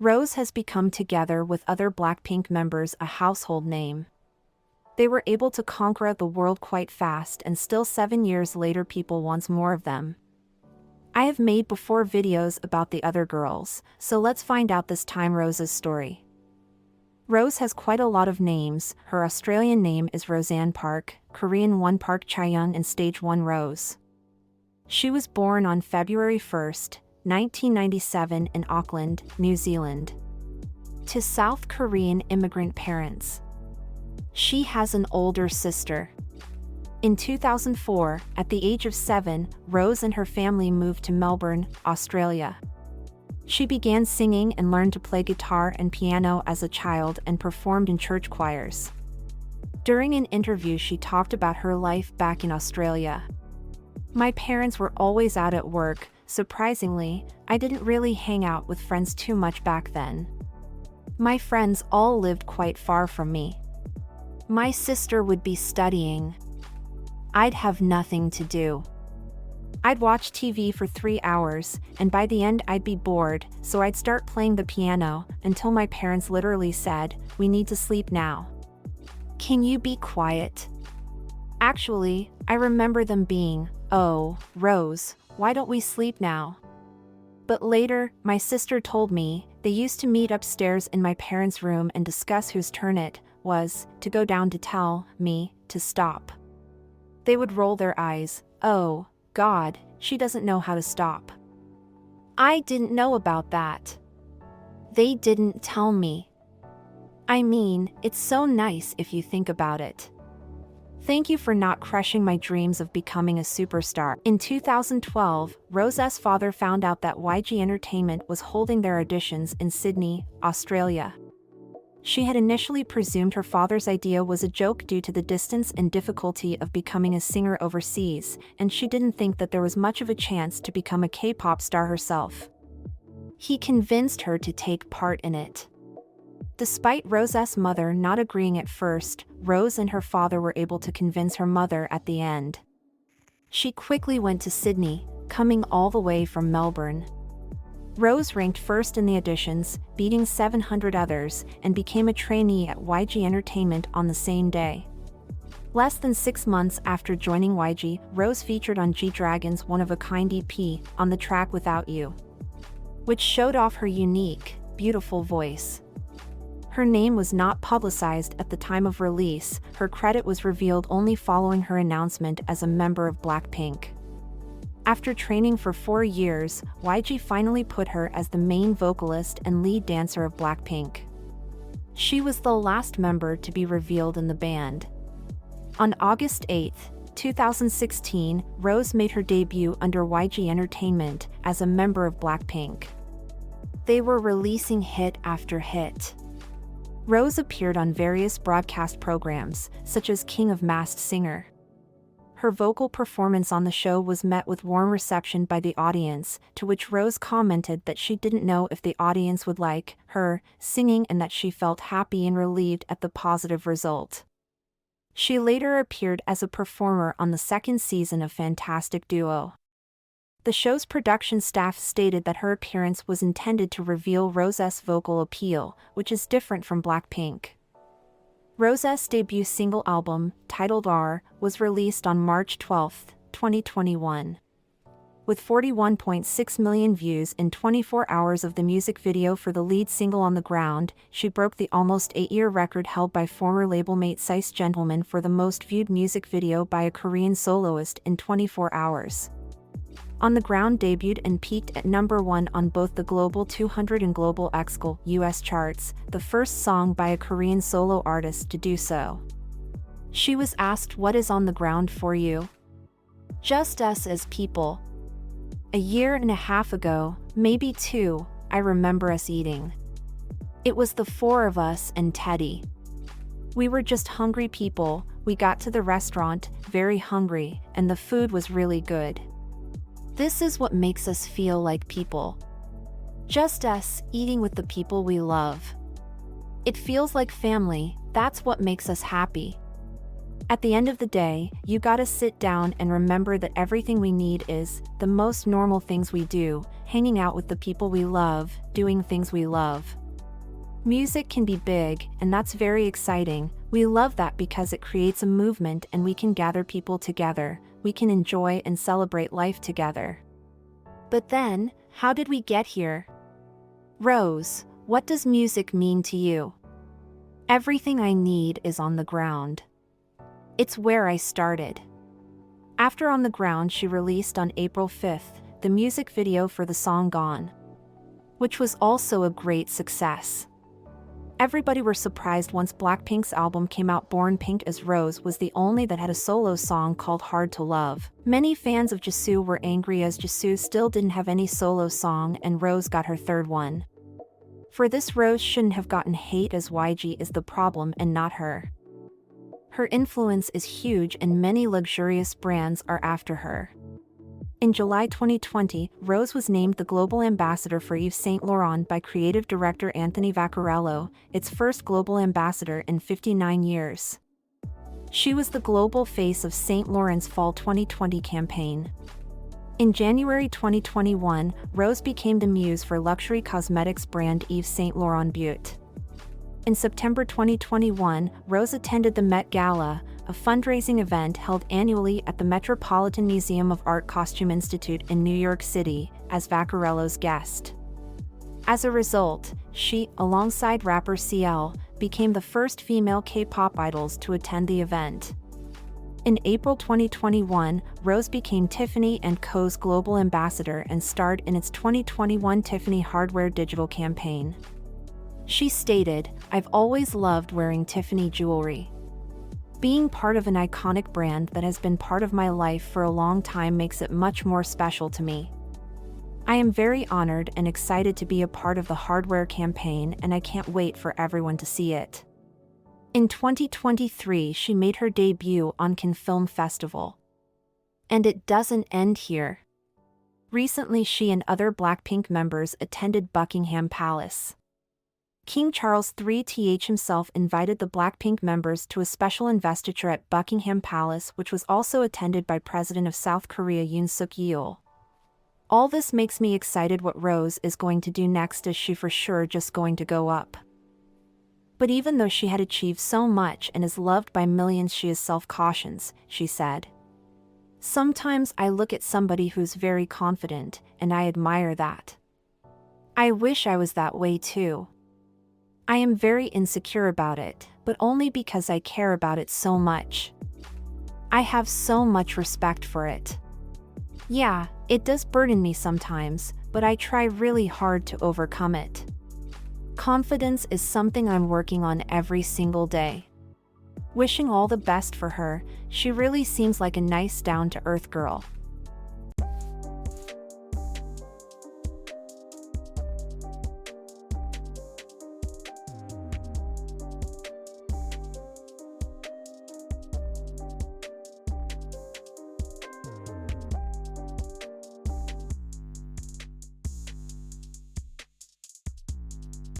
Rose has become, together with other Blackpink members, a household name. They were able to conquer the world quite fast, and still 7 years later people want more of them. I have made before videos about the other girls, so let's find out this time Rose's story. Rose has quite a lot of names. Her Australian name is Roseanne Park, Korean one Park Chae-young, and stage 1 Rose. She was born on February 1st, 1997 in Auckland, New Zealand, to South Korean immigrant parents. She has an older sister. In 2004, at the age of 7, Rose and her family moved to Melbourne, Australia. She began singing and learned to play guitar and piano as a child and performed in church choirs. During an interview, she talked about her life back in Australia. My parents were always out at work. Surprisingly, I didn't really hang out with friends too much back then. My friends all lived quite far from me. My sister would be studying. I'd have nothing to do. I'd watch TV for 3 hours, and by the end I'd be bored, so I'd start playing the piano, until my parents literally said, "We need to sleep now. Can you be quiet?" Actually, I remember them being, "Oh, Rose, why don't we sleep now?" But later, my sister told me, they used to meet upstairs in my parents' room and discuss whose turn it was to go down to tell me to stop. They would roll their eyes. "Oh, God, she doesn't know how to stop." I didn't know about that. They didn't tell me. I mean, it's so nice if you think about it. Thank you for not crushing my dreams of becoming a superstar. In 2012, Rose's father found out that YG Entertainment was holding their auditions in Sydney, Australia. She had initially presumed her father's idea was a joke due to the distance and difficulty of becoming a singer overseas, and she didn't think that there was much of a chance to become a K-pop star herself. He convinced her to take part in it. Despite Rose's mother not agreeing at first, Rose and her father were able to convince her mother at the end. She quickly went to Sydney, coming all the way from Melbourne. Rose ranked first in the auditions, beating 700 others, and became a trainee at YG Entertainment on the same day. Less than 6 months after joining YG, Rose featured on G-Dragon's One of a Kind EP on the track Without You, which showed off her unique, beautiful voice. Her name was not publicized at the time of release. Her credit was revealed only following her announcement as a member of Blackpink. After training for 4 years, YG finally put her as the main vocalist and lead dancer of Blackpink. She was the last member to be revealed in the band. On August 8, 2016, Rose made her debut under YG Entertainment as a member of Blackpink. They were releasing hit after hit. Rose appeared on various broadcast programs, such as King of Masked Singer. Her vocal performance on the show was met with warm reception by the audience, to which Rose commented that she didn't know if the audience would like her singing and that she felt happy and relieved at the positive result. She later appeared as a performer on the 2nd season of Fantastic Duo. The show's production staff stated that her appearance was intended to reveal Rose's vocal appeal, which is different from Blackpink. Rose's debut single album, titled R, was released on March 12, 2021. With 41.6 million views in 24 hours of the music video for the lead single On the Ground, she broke the almost 8-year record held by former labelmate Sice Gentleman for the most viewed music video by a Korean soloist in 24 hours. On the Ground debuted and peaked at #1 on both the Global 200 and Global XGL US charts, the first song by a Korean solo artist to do so. She was asked, "What is on the ground for you?" "Just us as people. A year and a half ago, maybe 2, I remember us eating. It was the 4 of us and Teddy. We were just hungry people. We got to the restaurant, very hungry, and the food was really good. This is what makes us feel like people. Just us, eating with the people we love. It feels like family, that's what makes us happy." At the end of the day, you gotta sit down and remember that everything we need is the most normal things we do, hanging out with the people we love, doing things we love. Music can be big, and that's very exciting. We love that because it creates a movement and we can gather people together, we can enjoy and celebrate life together. But then, how did we get here? Rose, what does music mean to you? Everything I need is on the ground. It's where I started. After On the Ground, she released on April 5th the music video for the song Gone, which was also a great success. Everybody were surprised once Blackpink's album came out. Born Pink as Rose was the only that had a solo song called Hard to Love. Many fans of Jisoo were angry as Jisoo still didn't have any solo song and Rose got her third one. For this, Rose shouldn't have gotten hate as YG is the problem and not her. Her influence is huge and many luxurious brands are after her. In July 2020, Rose was named the global ambassador for Yves Saint Laurent by creative director Anthony Vaccarello, its first global ambassador in 59 years. She was the global face of Saint Laurent's Fall 2020 campaign. In January 2021, Rose became the muse for luxury cosmetics brand Yves Saint Laurent Beauty. In September 2021, Rose attended the Met Gala, a fundraising event held annually at the Metropolitan Museum of Art Costume Institute in New York City, as Vaccarello's guest. As a result, she, alongside rapper CL, became the first female K-pop idols to attend the event. In April 2021, Rose became Tiffany & Co.'s global ambassador and starred in its 2021 Tiffany Hardware digital campaign. She stated, "I've always loved wearing Tiffany jewelry. Being part of an iconic brand that has been part of my life for a long time makes it much more special to me. I am very honored and excited to be a part of the hardware campaign and I can't wait for everyone to see it." In 2023, she made her debut on Cannes Film Festival. And it doesn't end here. Recently, she and other Blackpink members attended Buckingham Palace. King Charles III himself invited the Blackpink members to a special investiture at Buckingham Palace, which was also attended by President of South Korea Yoon Suk-yeol. All this makes me excited what Rose is going to do next. Is she for sure just going to go up? But even though she had achieved so much and is loved by millions, she is self-cautious, she said. "Sometimes I look at somebody who's very confident, and I admire that. I wish I was that way too. I am very insecure about it, but only because I care about it so much. I have so much respect for it. Yeah, it does burden me sometimes, but I try really hard to overcome it. Confidence is something I'm working on every single day." Wishing all the best for her, she really seems like a nice down-to-earth girl.